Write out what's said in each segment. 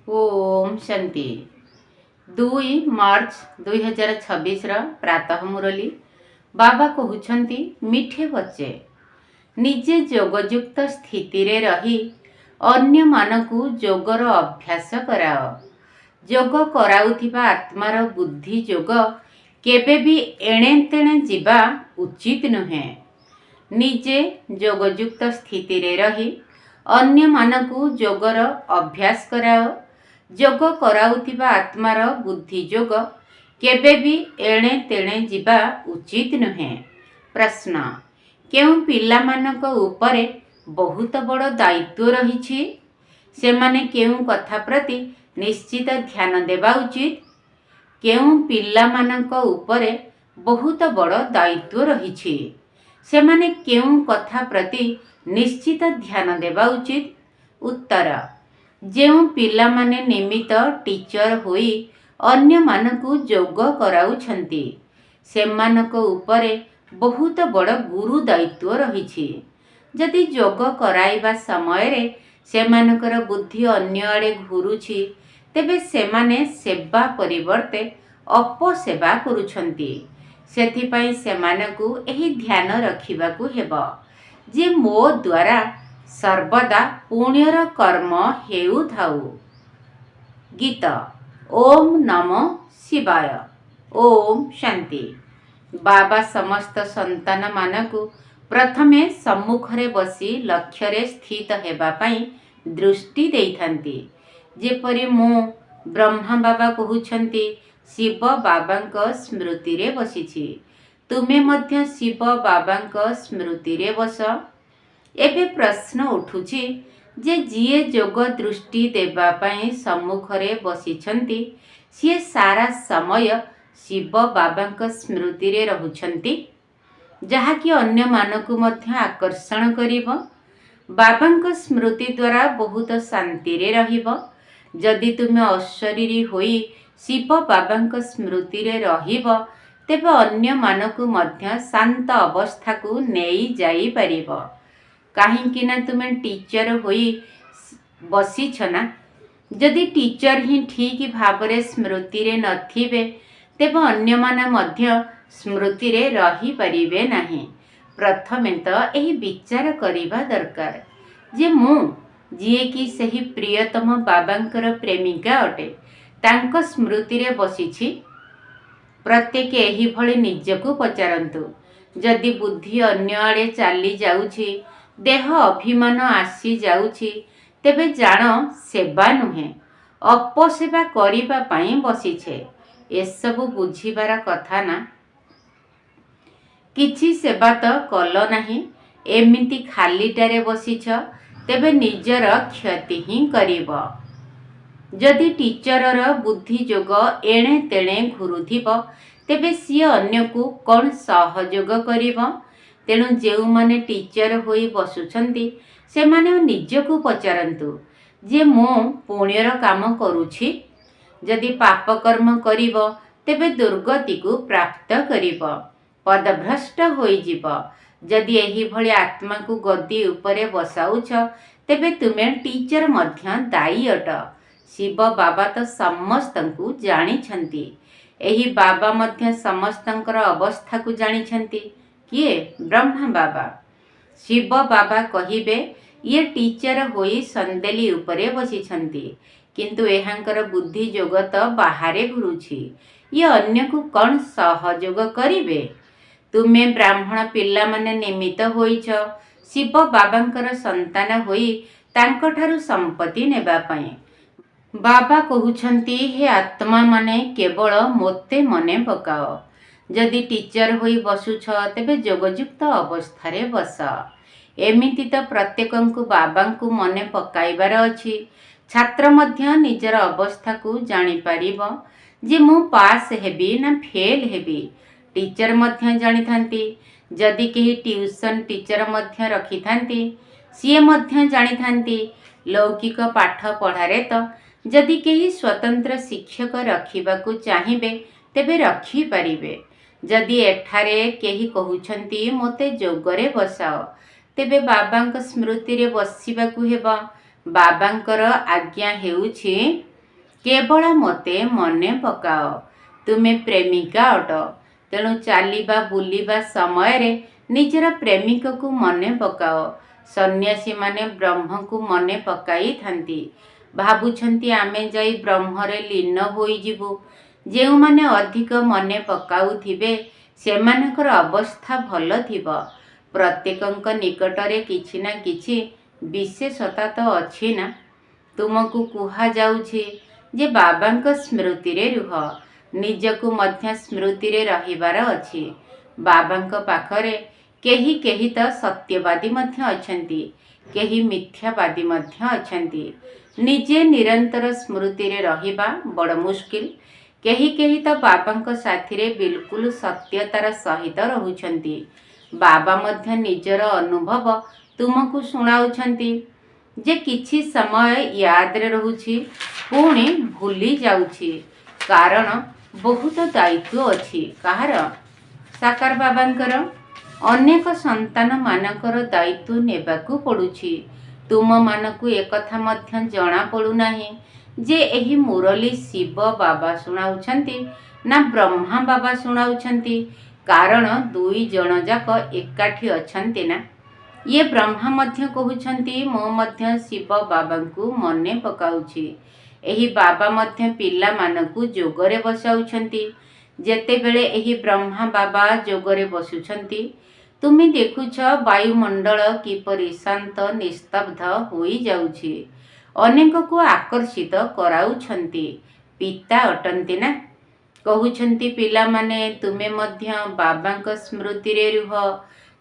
ओम शांति 2 मार्च 2026 प्रातः मुरली बाबा कहउछंती मिठे बच्चे निजे जोगयुक्त स्थिति रे रही अन्य मानकु जोगर अभ्यास कराओ। जोग कराउथिबा आत्मार बुद्धि जोग केबे भी एणे तेणे जीवा उचित नुहे। निजे जोगयुक्त स्थिति रे रही अन्य मानकु जोगर अभ्यास कराओ। जोग कराउथिबा आत्मार बुद्धि जोग केबे भी एणे तेणे जीवा उचित नुहे। प्रश्न केउ पिला मानक उपरे बहुत बड़ दायित्व रही सेमाने केउ कथा प्रति निश्चित ध्यान देवा उचित। केउ पिला मानक उपरे बहुत बड़ दायित्व रही सेमाने केउ कथा प्रति निश्चित ध्यान देवा उचित। उत्तर जेउ पिला माने निमित्त टीचर होई अन्य मानकु जोग कराउछंती सेमानक उपरे बहुत बड़ गुरु दायित्व रही। जदि जोग कराइबा समय रे सेमानकर बुद्धि अन्य आड़े घुरुछि तेबे सेमाने सेवा परिवर्ते अपसेवा करुछंती। सेथिपाई सेमानकु एही ध्यान रखिबाकु हेबो जे मो द्वारा सर्वदा पुण्यर कर्म हेउ थाउ। गीत ओम नमो शिवाय। ओम शांति। बाबा समस्त संतान मानकु प्रथमे सम्मुखरे बसी लक्ष्य स्थित हेबा पाई दृष्टि देइथांती। जेपरि मु ब्रह्मा बाबा कहउछंती शिव बाबांक स्मृति रे बसिछि तुमे मध्य शिव बाबांक स्मृति रे बस। एबे प्रश्न उठुछि जे जिए जोग दृष्टि देबा पाई सम्मुखरे बसिछंती सिए सारा समय शिव बाबांक स्मृति रे रहुछंती जहाँकि अन्य मानकु मध्य आकर्षण करिब। बाबांक स्मृति द्वारा बहुत शांति रे रहिब। जदि तुमे अशरीरी होई शिव बाबांक स्मृति रे रहिब तेबे अन्य मानकु मध्य शांत अवस्था को नेई जाई परिब। काहेकि ना तुमे टीचर होई बसिछ ना। जदि टीचर ही ठीक भावरे स्मृति रे नथिबे तेबे अन्य माने मध्य स्मृति रे रही परिबे नाही। प्रथमे तो एही विचार करिबा दरकार जे मु जिए कि सही प्रियतम बाबांकर प्रेमिका अटे तांक स्मृति रे बसिछि। प्रत्येक एही भଳି निजको पचारंतु। जदि बुद्धि अन्य आड़े चाली जाउछि देह अभिमान आसी जाउछि तेबे जान सेवा नुहे अपसेवा करिबा पाई बसिछे। एसबु बुझिबार कथा ना। किछि सेवा तो कल नाही एमिति खालीटारे बसिछ तेबे निजर क्षति ही करिब। जदि टीचरर बुद्धि जोग एणे तेणे घुरुथिब तेबे सिए अन्यकु कौन सहयोग करिब। तेणु जेउ माने टीचर होई बसुछंती सेमाने निजको पचारंतु जे मो पुण्यर काम करुछि। जदि पाप कर्म करिब तेबे दुर्गति को प्राप्त करिब पदभ्रष्ट होई जीव। जदि एही भଳି आत्मा को गद्दी उपरे बसाउछ तेबे तुमे टीचर मध्य दायी अट। शिव बाबा तो समस्तंकु जानिछंती। एही बाबा मध्य समस्तंकर अवस्था को जानिछंती। किए? ब्रह्मा बाबा। शिव बाबा कहिबे ये टीचर होई संदेली उपरे बसिछंती किंतु एहांकर बुद्धि जोगत बाहरे घुरुछि ये अन्य को कौन सहयोग करिबे। तुमे ब्राह्मण पिला माने निमित्त होइछ शिव बाबांकर संतान होई तांकठारु संपत्ति नेबा पई। बाबा कहउछंती हे आत्मा माने केवल मोते मने पकाओ। जदि टीचर होई बसुछ तेबे जोगयुक्त अवस्था रे बस। एमिति तो प्रत्येकंकु बाबांकु मने पकाइबार अछि। छात्र मध्य निजर अवस्था को जानि पारिबो जे मु पास हेबी ना फेल हेबी। टीचर मध्य जानि थांती। जदि केही ट्यूशन टीचर मध्य रखि थांती सिए मध्य जानि थांती। लौकिक पाठ पढ़ारे तो जदि केही स्वतंत्र शिक्षक रखिबाकु चाहिबे तेबे रखि पारिबे। जदि एठारे केही कहउछंती मोते जोगरे बसाओ तेबे बाबांक स्मृति रे बसिबाकु हेबो। बाबांकर आज्ञा हेउछि କେବଳ ମୋତେ ମନେ ପକାଅ। ତୁମେ ପ୍ରେମିକା ଅଟ। ତେଣୁ ଚାଲିବା ବୁଲିବା ସମୟରେ ନିଜର ପ୍ରେମିକକୁ ମନେ ପକାଅ। ସନ୍ନ୍ୟାସୀମାନେ ବ୍ରହ୍ମକୁ ମନେ ପକାଇଥାନ୍ତି। ଭାବୁଛନ୍ତି ଆମେ ଯାଇ ବ୍ରହ୍ମରେ ଲୀନ ହୋଇଯିବୁ। ଯେଉଁମାନେ ଅଧିକ ମନେ ପକାଉଥିବେ ସେମାନଙ୍କର ଅବସ୍ଥା ଭଲ ଥିବ। ପ୍ରତ୍ୟେକଙ୍କ ନିକଟରେ କିଛି ନା କିଛି ବିଶେଷତା ତ ଅଛି ନା। ତୁମକୁ କୁହାଯାଉଛି ଯେ ବାବାଙ୍କ ସ୍ମୃତିରେ ରୁହ। ନିଜକୁ ମଧ୍ୟ ସ୍ମୃତିରେ ରହିବାର ଅଛି। ବାବାଙ୍କ ପାଖରେ କେହି କେହି ତ ସତ୍ୟବାଦୀ ମଧ୍ୟ ଅଛନ୍ତି, କେହି ମିଥ୍ୟାବାଦୀ ମଧ୍ୟ ଅଛନ୍ତି। ନିଜେ ନିରନ୍ତର ସ୍ମୃତିରେ ରହିବା ବଡ଼ ମୁସ୍କିଲ। କେହି କେହି ତ ବାବାଙ୍କ ସାଥିରେ ବିଲକୁଲ ସତ୍ୟତାର ସହିତ ରହୁଛନ୍ତି। ବାବା ମଧ୍ୟ ନିଜର ଅନୁଭବ ତୁମକୁ ଶୁଣାଉଛନ୍ତି ଯେ କିଛି ସମୟ ୟାଦରେ ରହୁଛି, ପୁଣି ଭୁଲି ଯାଉଛି। କାରଣ ବହୁତ ଦାୟିତ୍ୱ ଅଛି। କାହାର? ସାକାର ବାବାଙ୍କର। ଅନେକ ସନ୍ତାନମାନଙ୍କର ଦାୟିତ୍ୱ ନେବାକୁ ପଡ଼ୁଛି। ତୁମମାନଙ୍କୁ ଏକଥା ମଧ୍ୟ ଜଣାପଡ଼ୁନାହିଁ ଯେ ଏହି ମୁରଲୀ ଶିବ ବାବା ଶୁଣାଉଛନ୍ତି ନା ବ୍ରହ୍ମା ବାବା ଶୁଣାଉଛନ୍ତି। କାରଣ ଦୁଇ ଜଣ ଯାକ ଏକାଠି ଅଛନ୍ତି ନା। ଇଏ ବ୍ରହ୍ମା ମଧ୍ୟ କହୁଛନ୍ତି ମୁଁ ମଧ୍ୟ ଶିବ ବାବାଙ୍କୁ ମନେ ପକାଉଛି। ଏହି ବାବା ମଧ୍ୟ ପିଲାମାନଙ୍କୁ ଯୋଗରେ ବସାଉଛନ୍ତି। ଯେତେବେଳେ ଏହି ବ୍ରହ୍ମା ବାବା ଯୋଗରେ ବସୁଛନ୍ତି, ତୁମେ ଦେଖୁଛ ବାୟୁମଣ୍ଡଳ କିପରି ଶାନ୍ତ ନିସ୍ତବ୍ଧ ହୋଇଯାଉଛି। ଅନେକକୁ ଆକର୍ଷିତ କରାଉଛନ୍ତି। ପିତା ଅଟନ୍ତି ନା। କହୁଛନ୍ତି ପିଲାମାନେ ତୁମେ ମଧ୍ୟ ବାବାଙ୍କ ସ୍ମୃତିରେ ରୁହ।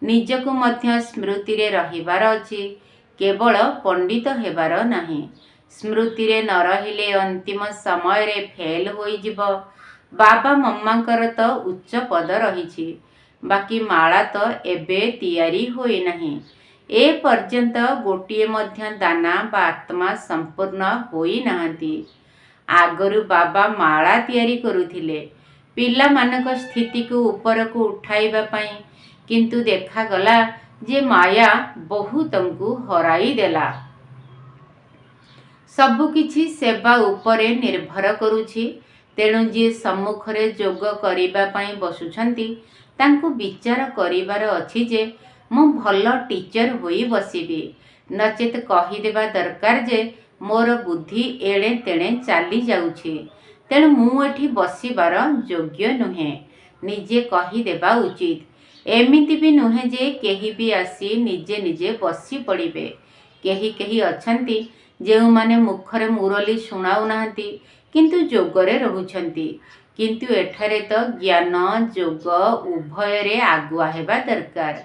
ନିଜକୁ ମଧ୍ୟ ସ୍ମୃତିରେ ରହିବାର ଅଛି, କେବଳ ପଣ୍ଡିତ ହେବାର ନାହିଁ। ସ୍ମୃତିରେ ନ ରହିଲେ ଅନ୍ତିମ ସମୟରେ ଫେଲ୍ ହୋଇଯିବ। ବାବା ମମ୍ମାଙ୍କର ତ ଉଚ୍ଚ ପଦ ରହିଛି, ବାକି ମାଳା ତ ଏବେ ତିଆରି ହୋଇନାହିଁ। ଏ ପର୍ଯ୍ୟନ୍ତ ଗୋଟିଏ ମଧ୍ୟ ଦାନା ବା ଆତ୍ମା ସମ୍ପୂର୍ଣ୍ଣ ହୋଇନାହାନ୍ତି। ଆଗରୁ ବାବା ମାଳା ତିଆରି କରୁଥିଲେ ପିଲାମାନଙ୍କ ସ୍ଥିତିକୁ ଉପରକୁ ଉଠାଇବା ପାଇଁ, କିନ୍ତୁ ଦେଖାଗଲା ଯେ ମାୟା ବହୁତଙ୍କୁ ହରାଇ ଦେଲା। ସବୁକିଛି ସେବା ଉପରେ ନିର୍ଭର କରୁଛି। ତେଣୁ ଯିଏ ସମ୍ମୁଖରେ ଯୋଗ କରିବା ପାଇଁ ବସୁଛନ୍ତି ତାଙ୍କୁ ବିଚାର କରିବାର ଅଛି ଯେ ମୁଁ ଭଲ ଟିଚର ହୋଇ ବସିବି, ନଚେତ୍ କହିଦେବା ଦରକାର ଯେ ମୋର ବୁଦ୍ଧି ଏଣେ ତେଣେ ଚାଲି ଯାଉଛି, ତେଣୁ ମୁଁ ଏଠି ବସିବାର ଯୋଗ୍ୟ ନୁହେଁ। ନିଜେ କହିଦେବା ଉଚିତ। ଏମିତି ବି ନୁହେଁ ଯେ କେହି ବି ଆସି ନିଜେ ନିଜେ ବସି ପଡ଼ିବେ। କେହି କେହି ଅଛନ୍ତି ଯେଉଁମାନେ ମୁଖରେ ମୁରଲୀ ଶୁଣାଉନାହାନ୍ତି କିନ୍ତୁ ଯୋଗରେ ରହୁଛନ୍ତି। କିନ୍ତୁ ଏଠାରେ ତ ଜ୍ଞାନ ଯୋଗ ଉଭୟରେ ଆଗୁଆ ହେବା ଦରକାର।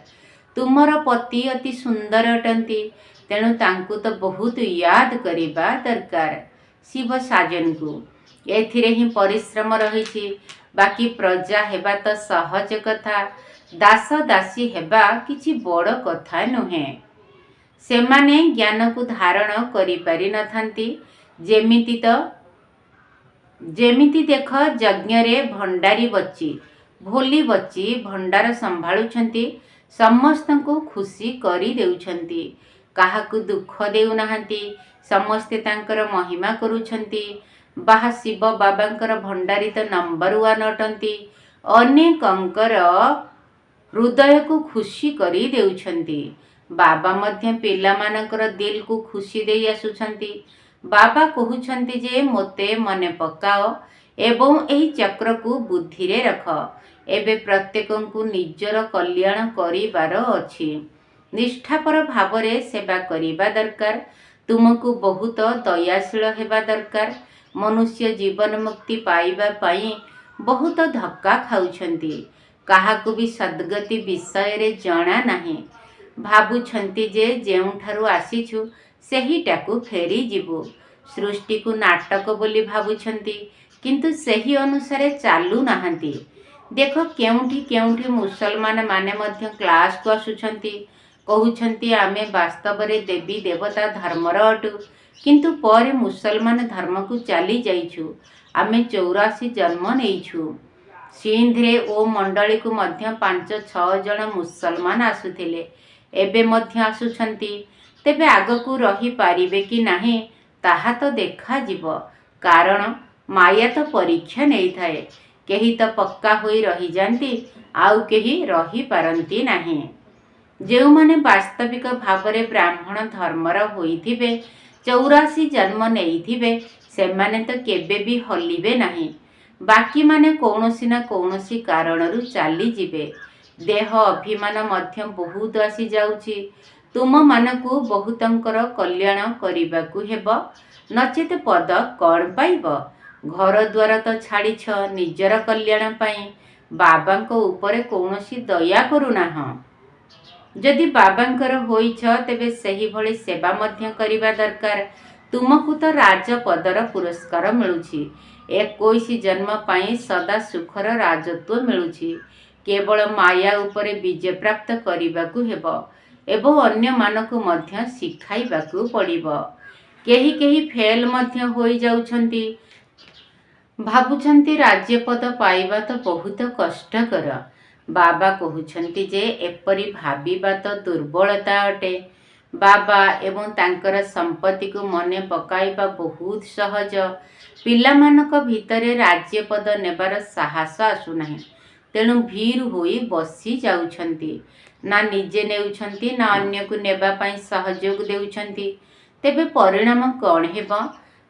ତୁମର ପତି ଅତି ସୁନ୍ଦର ଅଟନ୍ତି, ତେଣୁ ତାଙ୍କୁ ତ ବହୁତ ୟାଦ କରିବା ଦରକାର। ଶିବ ସାଜନକୁ। ଏଥିରେ ହିଁ ପରିଶ୍ରମ ରହିଛି। ବାକି ପ୍ରଜା ହେବା ତ ସହଜ କଥା। ଦାସ ଦାସୀ ହେବା କିଛି ବଡ଼ କଥା ନୁହେଁ। ସେମାନେ ଜ୍ଞାନକୁ ଧାରଣ କରିପାରିନଥାନ୍ତି। ଯେମିତି ଦେଖ ଯଜ୍ଞରେ ଭଣ୍ଡାରୀ ବଚି, ଭୋଲି ବଚି ଭଣ୍ଡାର ସମ୍ଭାଳୁଛନ୍ତି, ସମସ୍ତଙ୍କୁ ଖୁସି କରିଦେଉଛନ୍ତି, କାହାକୁ ଦୁଃଖ ଦେଉନାହାନ୍ତି, ସମସ୍ତେ ତାଙ୍କର ମହିମା କରୁଛନ୍ତି। ବାହା ଶିବ ବାବାଙ୍କର ଭଣ୍ଡାରୀ ତ ନମ୍ବର 1 ଅଟନ୍ତି। ଅନେକଙ୍କର ହୃଦୟକୁ ଖୁସି କରି ଦେଉଛନ୍ତି। ବାବା ମଧ୍ୟ ପିଲାମାନଙ୍କର ଦିଲକୁ ଖୁସି ଦେଇ ଆସୁଛନ୍ତି। ବାବା କହୁଛନ୍ତି ଯେ ମୋତେ ମନେ ପକାଅ ଏବଂ ଏହି ଚକ୍ରକୁ ବୁଦ୍ଧିରେ ରଖ। ଏବେ ପ୍ରତ୍ୟେକଙ୍କୁ ନିଜର କଲ୍ୟାଣ କରିବାର ଅଛି। ନିଷ୍ଠାପର ଭାବରେ ସେବା କରିବା ଦରକାର। ତୁମକୁ ବହୁତ ଦୟାଶୀଳ ହେବା ଦରକାର। ମନୁଷ୍ୟ ଜୀବନ ମୁକ୍ତି ପାଇବା ପାଇଁ ବହୁତ ଧକ୍କା ଖାଉଛନ୍ତି। କାହାକୁ ବି ସଦ୍ଗତି ବିଷୟରେ ଜଣା ନାହିଁ। ଭାବୁଛନ୍ତି ଯେ ଯେଉଁଠାରୁ ଆସିଛୁ ସେହିଟାକୁ ଫେରିଯିବୁ। ସୃଷ୍ଟିକୁ ନାଟକ ବୋଲି ଭାବୁଛନ୍ତି, କିନ୍ତୁ ସେହି ଅନୁସାରେ ଚାଲୁନାହାନ୍ତି। ଦେଖ କେଉଁଠି କେଉଁଠି ମୁସଲମାନ ମାନେ ମଧ୍ୟ କ୍ଲାସକୁ ଆସୁଛନ୍ତି, କହୁଛନ୍ତି ଆମେ ବାସ୍ତବରେ ଦେବୀ ଦେବତା ଧର୍ମର ଅଟୁ, କିନ୍ତୁ ପରେ ମୁସଲମାନ ଧର୍ମକୁ ଚାଲି ଯାଇଛୁ। ଆମେ 84 ଜନ୍ମ ନେଇଛୁ। ସିନ୍ଧରେ ଓ ମଣ୍ଡଳୀକୁ ମଧ୍ୟ 5-6 ଜଣ ମୁସଲମାନ ଆସୁଥିଲେ, ଏବେ ମଧ୍ୟ ଆସୁଛନ୍ତି। ତେବେ ଆଗକୁ ରହିପାରିବେ କି ନାହିଁ ତାହା ତ ଦେଖାଯିବ। କାରଣ ମାୟା ତ ପରୀକ୍ଷା ନେଇଥାଏ। କେହି ତ ପକ୍କା ହୋଇ ରହିଯାନ୍ତି, ଆଉ କେହି ରହିପାରନ୍ତି ନାହିଁ। ଯେଉଁମାନେ ବାସ୍ତବିକ ଭାବରେ ବ୍ରାହ୍ମଣ ଧର୍ମର ହୋଇଥିବେ, 84 ଜନ୍ମ ନେଇଥିବେ, ସେମାନେ ତ କେବେ ବି ହଲିବେ ନାହିଁ। ବାକିମାନେ କୌଣସି ନା କୌଣସି କାରଣରୁ ଚାଲିଯିବେ। ଦେହ ଅଭିମାନ ମଧ୍ୟ ବହୁତ ଆସିଯାଉଛି। ତୁମମାନଙ୍କୁ ବହୁତଙ୍କର କଲ୍ୟାଣ କରିବାକୁ ହେବ, ନଚେତ ପଦ କ'ଣ ପାଇବ? ଘରଦ୍ୱାର ତ ଛାଡ଼ିଛ ନିଜର କଲ୍ୟାଣ ପାଇଁ। ବାବାଙ୍କ ଉପରେ କୌଣସି ଦୟା କରୁନାହଁ। ଯଦି ବାବାଙ୍କର ହୋଇଛ, ତେବେ ସେହିଭଳି ସେବା ମଧ୍ୟ କରିବା ଦରକାର। ତୁମକୁ ତ ରାଜପଦର ପୁରସ୍କାର ମିଳୁଛି। 21 ଜନ୍ମ ପାଇଁ ସଦା ସୁଖର ରାଜତ୍ୱ ମିଳୁଛି। କେବଳ ମାୟା ଉପରେ ବିଜୟ ପ୍ରାପ୍ତ କରିବାକୁ ହେବ ଏବଂ ଅନ୍ୟମାନଙ୍କୁ ମଧ୍ୟ ଶିଖାଇବାକୁ ପଡ଼ିବ। କେହି କେହି ଫେଲ୍ ମଧ୍ୟ ହୋଇଯାଉଛନ୍ତି। ଭାବୁଛନ୍ତି ରାଜ୍ୟପଦ ପାଇବା ତ ବହୁତ କଷ୍ଟକର। ବାବା କହୁଛନ୍ତି ଯେ ଏପରି ଭାବିବା ତ ଦୁର୍ବଳତା ଅଟେ। ବାବା ଏବଂ ତାଙ୍କର ସମ୍ପତ୍ତିକୁ ମନେ ପକାଇବା ବହୁତ ସହଜ। ପିଲାମାନଙ୍କ ଭିତରେ ରାଜ୍ୟପଦ ନେବାର ସାହସ ଆସୁନାହିଁ। ତେଣୁ ଭୀରୁ ହୋଇ ବସି ଯାଉଛନ୍ତି। ନା ନିଜେ ନେଉଛନ୍ତି, ନା ଅନ୍ୟକୁ ନେବା ପାଇଁ ସହଯୋଗ ଦେଉଛନ୍ତି। ତେବେ ପରିଣାମ କ'ଣ ହେବ?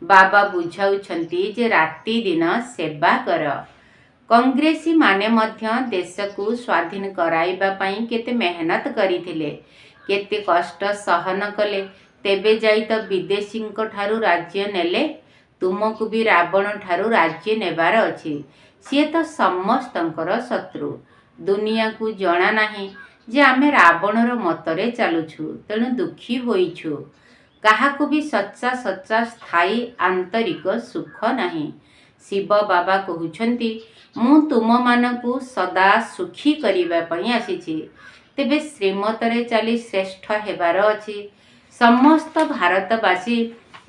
ବାବା ବୁଝାଉଛନ୍ତି ଯେ ରାତିଦିନ ସେବା କର। କଂଗ୍ରେସୀମାନେ ମଧ୍ୟ ଦେଶକୁ ସ୍ୱାଧୀନ କରାଇବା ପାଇଁ କେତେ ମେହନତ କରିଥିଲେ, କେତେ କଷ୍ଟ ସହନ କଲେ। ତେବେ ଯାଇ ତ ବିଦେଶୀଙ୍କ ଠାରୁ ରାଜ୍ୟ ନେଲେ। ତୁମକୁ ବି ରାବଣ ଠାରୁ ରାଜ୍ୟ ନେବାର ଅଛି। ସିଏ ତ ସମସ୍ତଙ୍କର ଶତ୍ରୁ। ଦୁନିଆକୁ ଜଣା ନାହିଁ ଯେ ଆମେ ରାବଣର ମତରେ ଚାଲୁଛୁ, ତେଣୁ ଦୁଃଖୀ ହୋଇଛୁ। କାହାକୁ ବି ସଚ୍ଚା ସ୍ଥାୟୀ ଆନ୍ତରିକ ସୁଖ ନାହିଁ। ଶିବ ବାବା କହୁଛନ୍ତି, ମୁଁ ତୁମମାନଙ୍କୁ ସଦା ସୁଖୀ କରିବା ପାଇଁ ଆସିଛି। ତେବେ ଶ୍ରୀମତରେ ଚାଲି ଶ୍ରେଷ୍ଠ ହେବାର ଅଛି। ସମସ୍ତ ଭାରତବାସୀ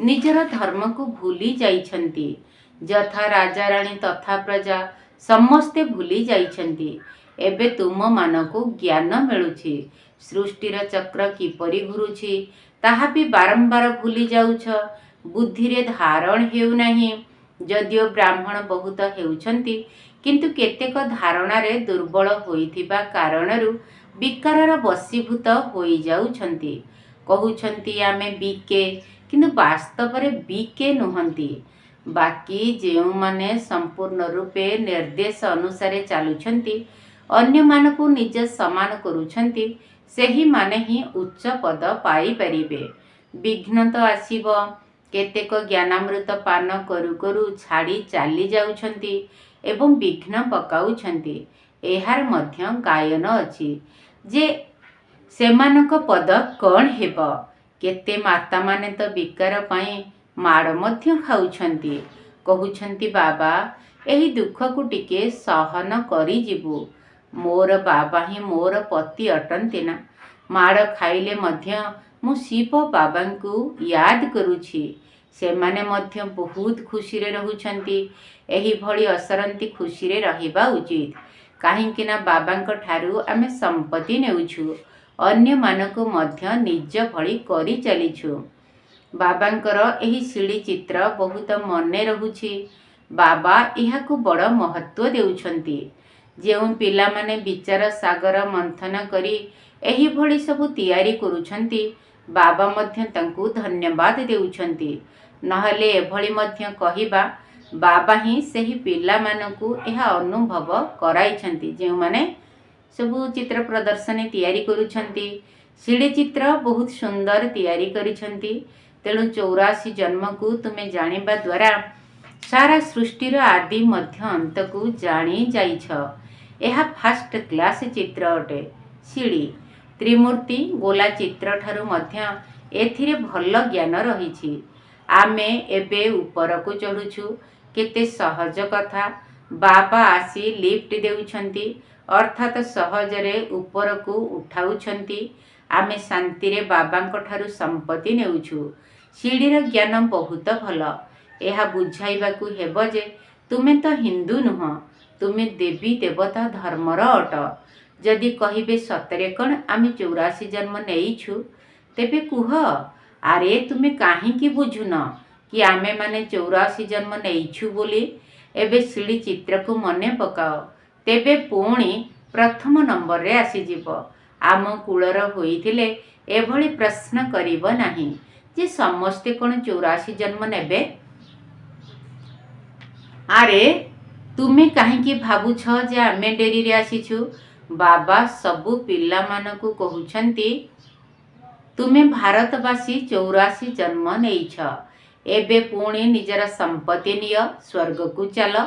ନିଜର ଧର୍ମକୁ ଭୁଲି ଯାଇଛନ୍ତି। ଯଥା ରାଜାରାଣୀ ତଥା ପ୍ରଜା ସମସ୍ତେ ଭୁଲି ଯାଇଛନ୍ତି। ଏବେ ତୁମମାନଙ୍କୁ ଜ୍ଞାନ ମିଳୁଛି। ସୃଷ୍ଟିର ଚକ୍ର କିପରି ଘୁରୁଛି ତାହା ବି ବାରମ୍ବାର ଭୁଲି ଯାଉଛ। ବୁଦ୍ଧିରେ ଧାରଣ ହେଉନାହିଁ। ଯଦିଓ ବ୍ରାହ୍ମଣ ବହୁତ ହେଉଛନ୍ତି, କିନ୍ତୁ କେତେକ ଧାରଣାରେ ଦୁର୍ବଳ ହୋଇଥିବା କାରଣରୁ ବିକାରର ବଶୀଭୂତ ହୋଇଯାଉଛନ୍ତି। କହୁଛନ୍ତି ଆମେ ବିକେ, କିନ୍ତୁ ବାସ୍ତବରେ ବିକେ ନୁହନ୍ତି। ବାକି ଯେଉଁମାନେ ସମ୍ପୂର୍ଣ୍ଣ ରୂପେ ନିର୍ଦ୍ଦେଶ ଅନୁସାରେ ଚାଲୁଛନ୍ତି, ଅନ୍ୟମାନଙ୍କୁ ନିଜ ସମାନ କରୁଛନ୍ତି, ସେହିମାନେ ହିଁ ଉଚ୍ଚ ପଦ ପାଇପାରିବେ। ବିଘ୍ନ ତ ଆସିବ। କେତେକ ଜ୍ଞାନାମୃତ ପାନ କରୁ କରୁ ଛାଡ଼ି ଚାଲି ଯାଉଛନ୍ତି ଏବଂ ବିଘ୍ନ ପକାଉଛନ୍ତି। ଏହାର ମଧ୍ୟ ଗାୟନ ଅଛି ଯେ ସେମାନଙ୍କ ପଦ କ'ଣ ହେବ। କେତେ ମାତାମାନେ ତ ବିକାର ପାଇଁ ମାଡ଼ ମଧ୍ୟ ଖାଉଛନ୍ତି। କହୁଛନ୍ତି ବାବା, ଏହି ଦୁଃଖକୁ ଟିକେ ସହନ କରିଯିବୁ। ମୋର ବାବା ହିଁ ମୋର ପତି ଅଟନ୍ତି ନା। ମାଡ଼ ଖାଇଲେ ମଧ୍ୟ ମୁଁ ଶିବ ବାବାଙ୍କୁ ୟାଦ କରୁଛି। ସେମାନେ ମଧ୍ୟ ବହୁତ ଖୁସିରେ ରହୁଛନ୍ତି। ଏହିଭଳି ଅସରନ୍ତି ଖୁସିରେ ରହିବା ଉଚିତ। କାହିଁକି ନା ବାବାଙ୍କ ଠାରୁ ଆମେ ସମ୍ପତ୍ତି ନେଉଛୁ, ଅନ୍ୟମାନଙ୍କୁ ମଧ୍ୟ ନିଜ ଭଳି କରି ଚାଲିଛୁ। ବାବାଙ୍କର ଏହି ଶିଳି ଚିତ୍ର ବହୁତ ମନେ ରହୁଛି। ବାବା ଏହାକୁ ବଡ଼ ମହତ୍ତ୍ୱ ଦେଉଛନ୍ତି। ଯେଉଁ ପିଲାମାନେ ବିଚାର ସାଗର ମନ୍ଥନ କରି ଏହିଭଳି ସବୁ ତିଆରି କରୁଛନ୍ତି, ବାବା ମଧ୍ୟ ତାଙ୍କୁ ଧନ୍ୟବାଦ ଦେଉଛନ୍ତି। ନହେଲେ ଏଭଳି ମଧ୍ୟ କହିବା, ବାବା ହିଁ ସେହି ପିଲାମାନଙ୍କୁ ଏହା ଅନୁଭବ କରାଇଛନ୍ତି, ଯେଉଁମାନେ ସବୁ ଚିତ୍ର ପ୍ରଦର୍ଶନୀ ତିଆରି କରୁଛନ୍ତି। ଶିଳି ଚିତ୍ର ବହୁତ ସୁନ୍ଦର ତିଆରି କରିଛନ୍ତି। ତେଣୁ 84 ଜନ୍ମକୁ ତୁମେ ଜାଣିବା ଦ୍ୱାରା ସାରା ସୃଷ୍ଟିର ଆଦି ମଧ୍ୟ ଅନ୍ତକୁ ଜାଣି ଯାଇଛ। ଏହା ଫାଷ୍ଟ କ୍ଲାସ ଚିତ୍ର ଅଟେ। ଶିଳି ତ୍ରିମୂର୍ତ୍ତି ଗୋଲା ଚିତ୍ରଠାରୁ ମଧ୍ୟ ଏଥିରେ ଭଲ ଜ୍ଞାନ ରହିଛି। ଆମେ ଏବେ ଉପରକୁ ଚଢ଼ୁଛୁ। କେତେ ସହଜ କଥା। ବାବା ଆସି ଲିଫ୍ଟ ଦେଉଛନ୍ତି, ଅର୍ଥାତ୍ ସହଜରେ ଉପରକୁ ଉଠାଉଛନ୍ତି। ଆମେ ଶାନ୍ତିରେ ବାବାଙ୍କ ଠାରୁ ସମ୍ପତ୍ତି ନେଉଛୁ। ଶିଳିର ଜ୍ଞାନ ବହୁତ ଭଲ। ଏହା ବୁଝାଇବାକୁ ହେବ ଯେ ତୁମେ ତ ହିନ୍ଦୁ ନୁହଁ, ତୁମେ ଦେବୀ ଦେବତା ଧର୍ମର ଅଟ। ଯଦି କହିବେ ସତରେ କ'ଣ ଆମେ 84 ଜନ୍ମ ନେଇଛୁ, ତେବେ କୁହ, ଆରେ ତୁମେ କାହିଁକି ବୁଝୁନ? कि आमे माने 84 जन्म नेइछु बोली एबे शिली चित्र को मने पकाओ तेबे पुणी प्रथम नंबर रे आसी जीवो। आम कूलर होइथिले एभली प्रश्न करिब नाही जे समस्ते कोन 84 जन्म नेबे। आरे तुमे काहेकि भाबुछ जे आमे डेरी रे आसीछु। बाबा सबु पिल्ला मानकु कहउछंती तुमे भारतवासी 84 जन्म नेइछ। एबे पुणी निजर संपत्ति निय स्वर्ग को चल।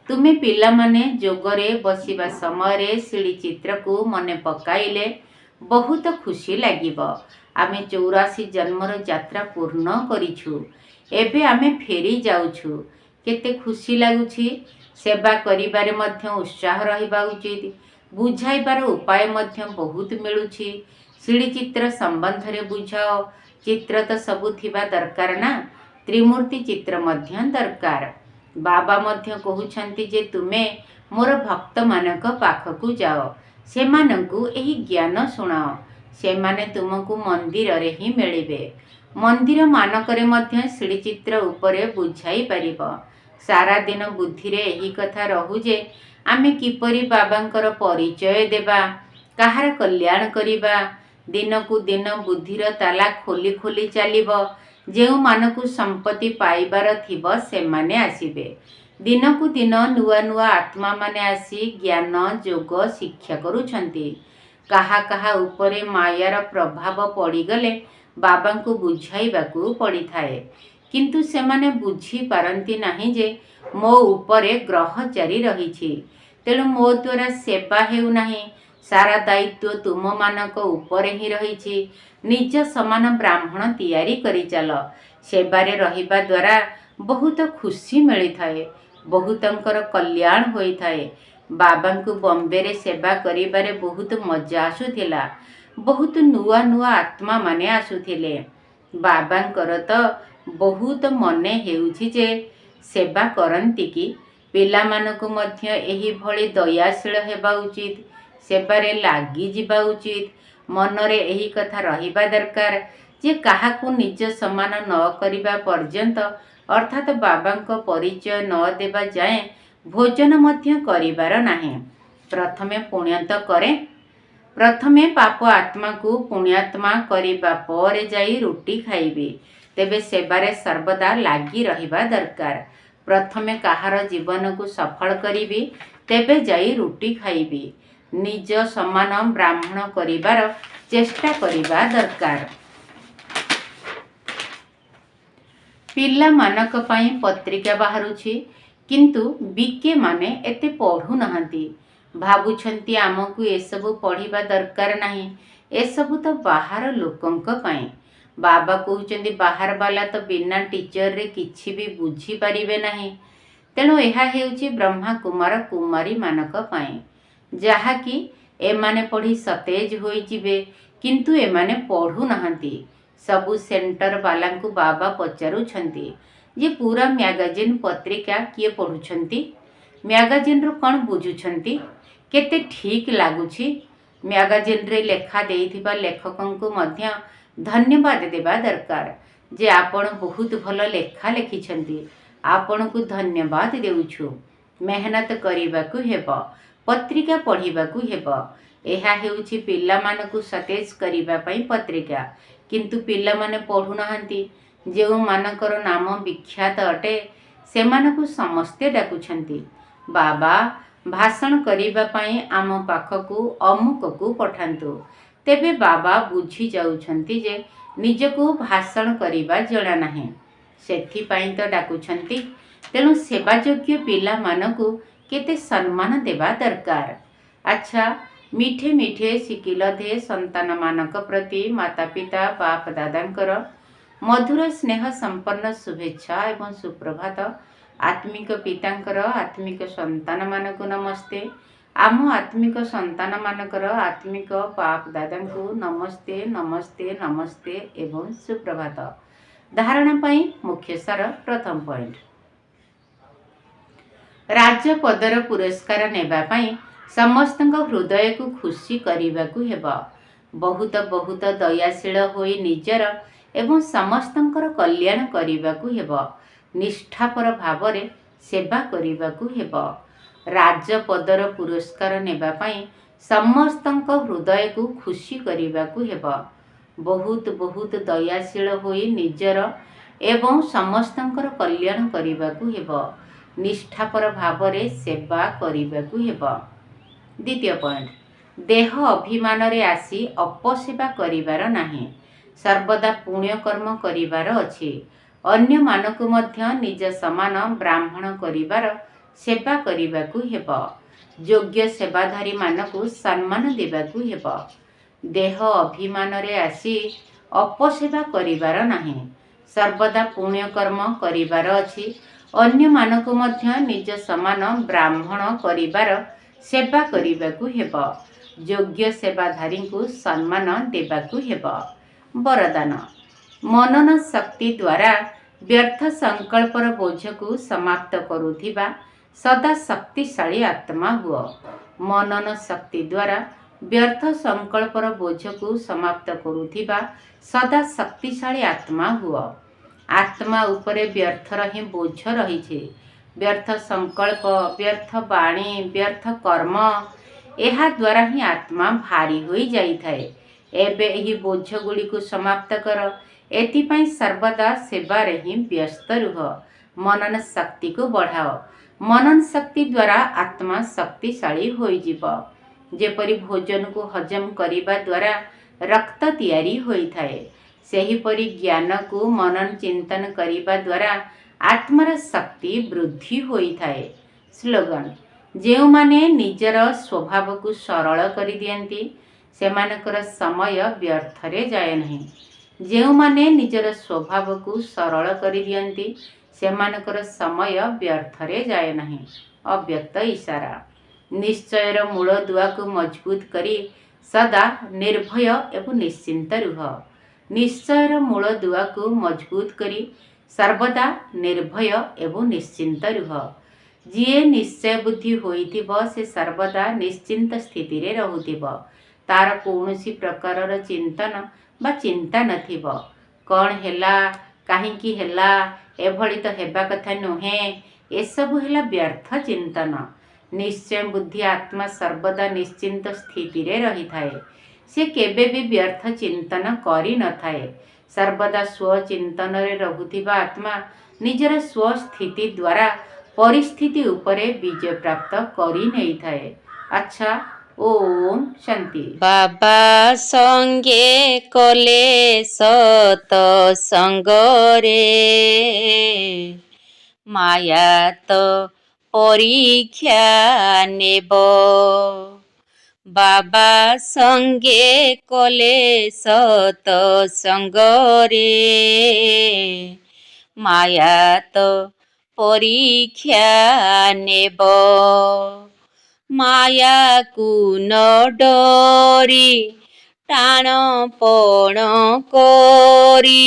तुमे पिल्ला माने जोगरे बसिबा समय शिली चित्र को मने पकाइले बहुत खुशी लागिबो। आमे 84 जन्मर यात्रा पूर्ण करिछु। एबे आमे फेरी जाउछु। केते खुशी लागुछि। सेवा करिबारे मध्य उत्साह रहिबा उचित। बुझाइबार उपाय मध्य बहुत मिलुछि। शिली चित्र संबंध रे बुझाओ। चित्र तो सबु थिबा दरकार ना। त्रिमूर्ति चित्र मध्य दरकार। बाबा मध्य कहउछंती जे तुमे मोर भक्त मानक पाखकु जाओ। से मानकु एही ज्ञान सुनाओ। से माने तुमको मंदिर रे ही मिलिबे। मंदिर मानकरे मध्य शिली चित्र उपरे बुझाई परिबो। सारा दिन बुद्धि रे एही कथा रहु जे आमे किपरि बाबांकर परिचय देबा, काहार कल्याण करिबा। दिन को दिन बुद्धिर ताला खोली खोली चलिबो। जेउ मानकु संपत्ति पाइबार थिबो से माने आसीबे। दिन को दिन नुआ नुआ आत्मा माने आसी ज्ञान जोग शिक्षा करूछंती। काहा काहा उपरे मायार प्रभाव पड़ी गले बाबा को बुझाइबाकू पड़ी थाए। किंतु से माने बुझी पारंती नाही जे मो उपरे ग्रह जारी रहिछि। तेणु मो द्वारा सेवा हेउ नाही। सारा दायित्व तुम मानक उपरे ही रहिछि। निज समान ब्राह्मण तैयारी करी चल। सेवारे रहिबा द्वारा बहुत खुशी मिली थाए। बहुतंकर कल्याण होई थाए। बाबा को बॉम्बे रे सेवा करिबारे बहुत मजा आसुथिला। बहुत नुआ नुआ आत्मा माने आसुथिले। बाबांकर तो बहुत मने हेउछि जे सेवा करंती कि पिला मानकु मध्य एही भली दयाशील हेबा उचित। सेबारे लागी जिबा उचित। मनरे एही कथा रहिबा दरकार जे काहाकु निज समान न करिबा पर्यंत अर्थात बाबांको परिचय न देबा जाए भोजन मध्य करिबार नाही। प्रथमे पुण्यत करे। प्रथमे पाप आत्मा को पुण्यात्मा करिबा परे जाई रोटी खाइबे। तेबे सेबारे सर्वदा लागी रहिबा दरकार। प्रथमे काहार जीवन को सफल करिबे तेबे जाई रोटी खाइबे। निज समान ब्राह्मण करिबार चेष्टा करिबा दरकार। पिल्ला मानक पाई पत्रिका बाहरुछि किंतु बीके माने एते पढ़ु नहंती। भाबुछंती आमकु एसबु पढ़िबा दरकार नाही। एसबु तो बाहर लोकंक पाई। बाबा कहउचंती बाहर वाला तो बिना टीचर रे किछि भी बुझी परिबे नाही। तेणु एहा हेउछि ब्रह्मा कुमार कुमारी मानक पाई। जहा कि एमाने पढ़ी सतेज होई जिबे किंतु एमाने पढ़ु नहंती। सबु सेंटर वालांकु बाबा पचारुछंती जे पूरा मैगजीन पत्रिका किए पढ़ुछंती। मैगजीन रो कौन बुझुछंती। केते ठीक लागुछि। मैगजीन रे लेखा देइथिबा लेखकंकु मध्य धन्यवाद देबा दरकार जे आपण बहुत भल लेखा लेखिछंती। आपणकु धन्यवाद देउछु। मेहनत करिबाकू हेबो। पत्रिका पढ़िबाकू हेबो। एहा हेउछि पिल्ला मानकु सतेज करिबा पई पत्रिका। किंतु पिल्ला माने पढ़ु नहंती। जेउ मानकर नाम विख्यात अटे से मानकु समस्ते डाकुछंती। बाबा भाषण करिबा पई आम पाखकु अमुककु पठांतु। तेबे बाबा बुझी जाउछंती जे निजकु भाषण करिबा जणा नाही। सेथि पई तो डाकुछंती। तेणु सेवा योग्य पिल्ला मानकु केते सम्मान देबा दरकार। अच्छा मीठे मीठे शिकिलधे संतान मानक प्रति माता पिता बाप दादांकर मधुर स्नेह संपन्न शुभेच्छा एवं सुप्रभात। आत्मिक पितांकर आत्मिक संतान मानकु नमस्ते। आम आत्मिक संतान मानकर आत्मिक बाप दादांकु नमस्ते नमस्ते नमस्ते एवं सुप्रभात। धारणा पाई मुख्य सार प्रथम पॉइंट। राजपदर पुरस्कार नेबा पाई समस्तंक हृदय को खुशी करिबाकू हेबा। बहुत बहुत दयाशील होई निजर ଏବଂ ସମସ୍ତଙ୍କର କଲ୍ୟାଣ କରିବାକୁ ହେବ। ନିଷ୍ଠାପର ଭାବରେ ସେବା କରିବାକୁ ହେବ। ରାଜପଦର ପୁରସ୍କାର ନେବା ପାଇଁ ସମସ୍ତଙ୍କ ହୃଦୟକୁ ଖୁସି କରିବାକୁ ହେବ। ବହୁତ ବହୁତ ଦୟାଶୀଳ ହୋଇ ନିଜର ଏବଂ ସମସ୍ତଙ୍କର କଲ୍ୟାଣ କରିବାକୁ ହେବ। ନିଷ୍ଠାପର ଭାବରେ ସେବା କରିବାକୁ ହେବ। ଦ୍ୱିତୀୟ ପଏଣ୍ଟ, ଦେହ ଅଭିମାନରେ ଆସି ଅପସେବା କରିବାର ନାହିଁ। ସର୍ବଦା ପୁଣ୍ୟକର୍ମ କରିବାର ଅଛି। ଅନ୍ୟମାନଙ୍କୁ ମଧ୍ୟ ନିଜ ସମାନ ବ୍ରାହ୍ମଣ କରିବାର ସେବା କରିବାକୁ ହେବ। ଯୋଗ୍ୟ ସେବାଧାରୀମାନଙ୍କୁ ସମ୍ମାନ ଦେବାକୁ ହେବ। ଦେହ ଅଭିମାନରେ ଆସି ଅପସେବା କରିବାର ନାହିଁ। ସର୍ବଦା ପୁଣ୍ୟକର୍ମ କରିବାର ଅଛି। ଅନ୍ୟମାନଙ୍କୁ ମଧ୍ୟ ନିଜ ସମାନ ବ୍ରାହ୍ମଣ କରିବାର ସେବା କରିବାକୁ ହେବ। ଯୋଗ୍ୟ ସେବାଧାରୀଙ୍କୁ ସମ୍ମାନ ଦେବାକୁ ହେବ। ବରଦାନ, ମନନ ଶକ୍ତି ଦ୍ୱାରା ବ୍ୟର୍ଥ ସଂକଳ୍ପର ବୋଝକୁ ସମାପ୍ତ କରୁଥିବା ସଦା ଶକ୍ତିଶାଳୀ ଆତ୍ମା ହୁଅ। ମନନ ଶକ୍ତି ଦ୍ୱାରା ବ୍ୟର୍ଥ ସଂକଳ୍ପର ବୋଝକୁ ସମାପ୍ତ କରୁଥିବା ସଦା ଶକ୍ତିଶାଳୀ ଆତ୍ମା ହୁଅ। ଆତ୍ମା ଉପରେ ବ୍ୟର୍ଥର ହିଁ ବୋଝ ରହିଛି। ବ୍ୟର୍ଥ ସଂକଳ୍ପ, ବ୍ୟର୍ଥ ବାଣୀ, ବ୍ୟର୍ଥ କର୍ମ, ଏହା ଦ୍ୱାରା ହିଁ ଆତ୍ମା ଭାରୀ ହୋଇଯାଇଥାଏ। ଏବେ ଏହି ବୋଝ ଗୁଡ଼ିକୁ ସମାପ୍ତ କର। ଏଥିପାଇଁ ସର୍ବଦା ସେବାରେ ହିଁ ବ୍ୟସ୍ତ ରୁହ। ମନନ ଶକ୍ତିକୁ ବଢ଼ାଅ। ମନନ ଶକ୍ତି ଦ୍ୱାରା ଆତ୍ମା ଶକ୍ତିଶାଳୀ ହୋଇଯିବ। ଯେପରି ଭୋଜନକୁ ହଜମ କରିବା ଦ୍ୱାରା ରକ୍ତ ତିଆରି ହୋଇଥାଏ, ସେହିପରି ଜ୍ଞାନକୁ ମନନ ଚିନ୍ତନ କରିବା ଦ୍ୱାରା ଆତ୍ମାର ଶକ୍ତି ବୃଦ୍ଧି ହୋଇଥାଏ। ସ୍ଲୋଗାନ, ଯେଉଁମାନେ ନିଜର ସ୍ୱଭାବକୁ ସରଳ କରିଦିଅନ୍ତି ସେମାନଙ୍କର ସମୟ ବ୍ୟର୍ଥରେ ଯାଏ ନାହିଁ। ଯେଉଁମାନେ ନିଜର ସ୍ୱଭାବକୁ ସରଳ କରିଦିଅନ୍ତି ସେମାନଙ୍କର ସମୟ ବ୍ୟର୍ଥରେ ଯାଏ ନାହିଁ। ଅବ୍ୟକ୍ତ ଇଶାରା, ନିଶ୍ଚୟର ମୂଳ ଦୁଆକୁ ମଜବୁତ କରି ସଦା ନିର୍ଭୟ ଏବଂ ନିଶ୍ଚିନ୍ତ ରୁହ। ନିଶ୍ଚୟର ମୂଳ ଦୁଆକୁ ମଜବୁତ କରି ସର୍ବଦା ନିର୍ଭୟ ଏବଂ ନିଶ୍ଚିନ୍ତ ରୁହ। ଯିଏ ନିଶ୍ଚୟ ବୁଦ୍ଧି ହୋଇଥିବ ସେ ସର୍ବଦା ନିଶ୍ଚିନ୍ତ ସ୍ଥିତିରେ ରହୁଥିବ। ତାର କୌଣସି ପ୍ରକାରର ଚିନ୍ତନ ବା ଚିନ୍ତା ନଥିବ। କ'ଣ ହେଲା, କାହିଁକି ହେଲା, ଏଭଳି ତ ହେବା କଥା ନୁହେଁ, ଏସବୁ ହେଲା ବ୍ୟର୍ଥ ଚିନ୍ତନ। ନିଶ୍ଚୟ ବୁଦ୍ଧି ଆତ୍ମା ସର୍ବଦା ନିଶ୍ଚିନ୍ତ ସ୍ଥିତିରେ ରହିଥାଏ। ସେ କେବେ ବି ବ୍ୟର୍ଥ ଚିନ୍ତନ କରିନଥାଏ। ସର୍ବଦା ସ୍ୱଚିନ୍ତନରେ ରହୁଥିବା ଆତ୍ମା ନିଜର ସ୍ୱସ୍ଥିତି ଦ୍ୱାରା ପରିସ୍ଥିତି ଉପରେ ବିଜୟ ପ୍ରାପ୍ତ କରି ନେଇଥାଏ। ଆଚ୍ଛା, ଓମ୍ ଶାନ୍ତି। ବାବା ସଙ୍ଗେ କଲେ ସତ ସଙ୍ଗରେ, ମାୟା ତ ପରୀକ୍ଷା ନେବ। ବାବା ସଙ୍ଗେ କଲେ ସତ ସଙ୍ଗରେ, ମାୟା ତ ପରୀକ୍ଷା ନେବ। ମାୟାକୁ ନ ଡରି ଟାଣ ପଣ କରି,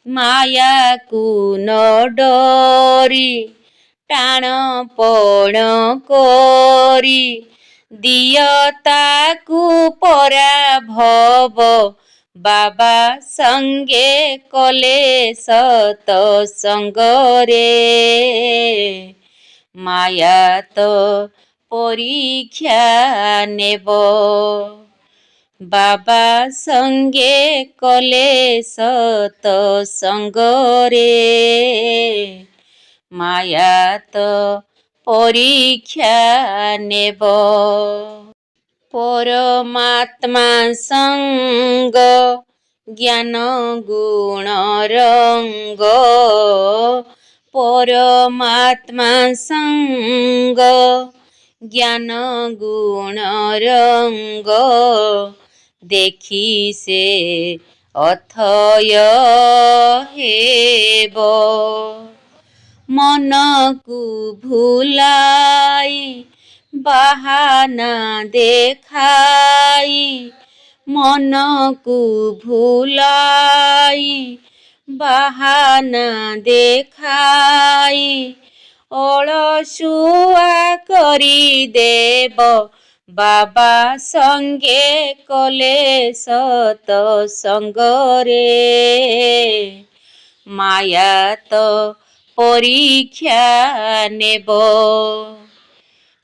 ମାୟାକୁ ନ ଡରି ଟାଣ ପଣ କରି, ଦିଅ ତାକୁ ପରାଭବ। ବାବା ସଙ୍ଗେ କଲେ ସତ ସଙ୍ଗରେ, ମାୟା ତ ପରୀକ୍ଷା ନେବ। ବାବା ସଙ୍ଗେ କଲେ ସତ ସଙ୍ଗରେ, ମାୟା ତ ପରୀକ୍ଷା ନେବ। ପରମାତ୍ମା ସଙ୍ଗ ଜ୍ଞାନ ଗୁଣ ରଙ୍ଗ, ପରମାତ୍ମା ସଙ୍ଗ ଜ୍ଞାନ ଗୁଣ ରଙ୍ଗ, ଦେଖି ସେ ଅଥୟ ହେବ। ମନକୁ ଭୁଲାଇ ବାହାନା ଦେଖାଇ, ମନକୁ ଭୁଲାଇ ବାହାନା ଦେଖାଇ, ଅଳସୁଆ କରିଦେବ। ବାବା ସଙ୍ଗେ କଲେ ସତ ସଙ୍ଗରେ ମାୟା ତ ପରୀକ୍ଷା ନେବ।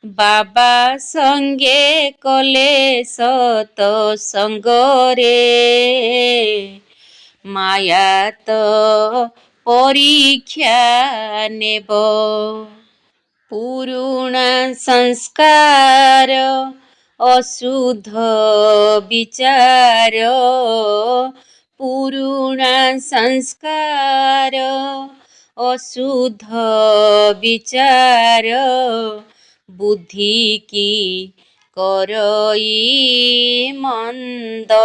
ବାବା ସଙ୍ଗେ କଲେ ସତ ସଙ୍ଗରେ ମାୟା ତ ପରୀକ୍ଷା ନେବ। ପୁରୁଣା ସଂସ୍କାର ଅଶୁଦ୍ଧ ବିଚାର, ପୁରୁଣା ସଂସ୍କାର ଅଶୁଦ୍ଧ ବିଚାର, ବୁଦ୍ଧି କି କରଇ ମନ୍ଦ।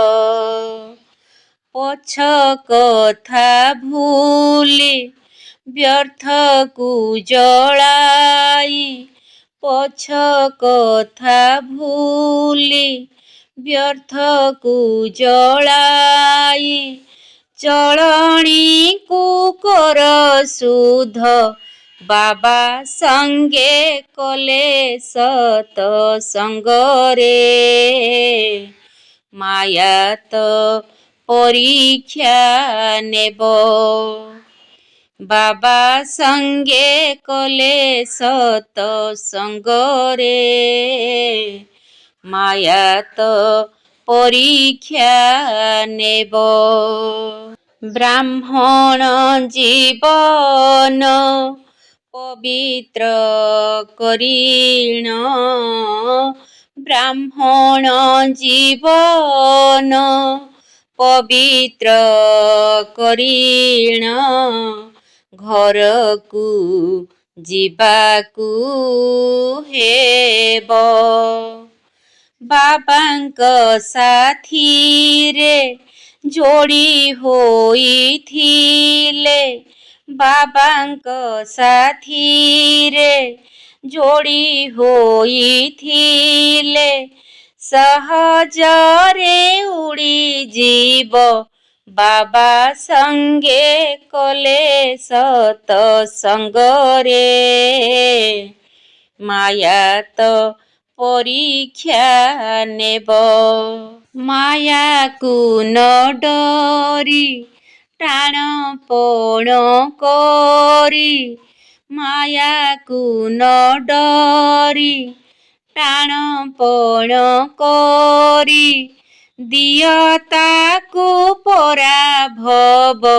ପଛ କଥା ଭୁଲି ବ୍ୟର୍ଥକୁ ଜଳାଇ, ପଛ କଥା ଭୁଲି ବ୍ୟର୍ଥକୁ ଜଳାଇ, ଚଳଣିକୁ କର ଶୁଦ୍ଧ। ବାବା ସଙ୍ଗେ କଲେ ସତ ସଙ୍ଗରେ ମାୟା ତ ପରୀକ୍ଷା ନେବ। ବାବା ସଙ୍ଗେ କଲେ ସତ ସଙ୍ଗରେ ମାୟା ତ ପରୀକ୍ଷା ନେବ। ବ୍ରାହ୍ମଣ ଜୀବନ ପବିତ୍ର କରିଣ, ବ୍ରାହ୍ମଣ ଜୀବନ ପବିତ୍ର କରିଣ, ଘରକୁ ଯିବାକୁ ହେବ। ବାବାଙ୍କ ସାଥିରେ ଯୋଡ଼ି ହୋଇଥିଲେ, ବାବାଙ୍କ ସାଥିରେ ଯୋଡ଼ି ହୋଇଥିଲେ, ସହଜରେ ଉଡ଼ିଯିବ। ବାବା ସଙ୍ଗେ କଲେ ସତ ସଙ୍ଗରେ ମାୟା ତ ପରୀକ୍ଷା ନେବ। ମାୟାକୁ ନ ଡରି ଟାଣପଣ କରି, ମାୟାକୁ ନ ଡରି ଟାଣପଣ କରି, ଦିଅ ତାକୁ ପରାଭବ।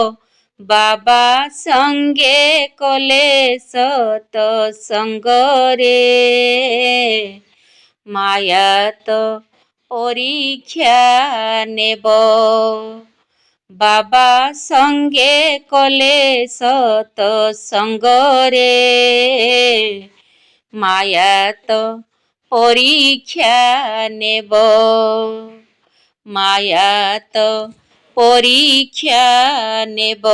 ବାବା ସଙ୍ଗେ କଲେ ସତ ସଙ୍ଗରେ ମାୟା ତ ପରୀକ୍ଷା ନେବ। ବାବା ସଙ୍ଗେ କଲେ ସତ ସଙ୍ଗରେ ମାୟା ତ ପରୀକ୍ଷା ନେବ। ମାୟା ତ ପରୀକ୍ଷା ନେବ।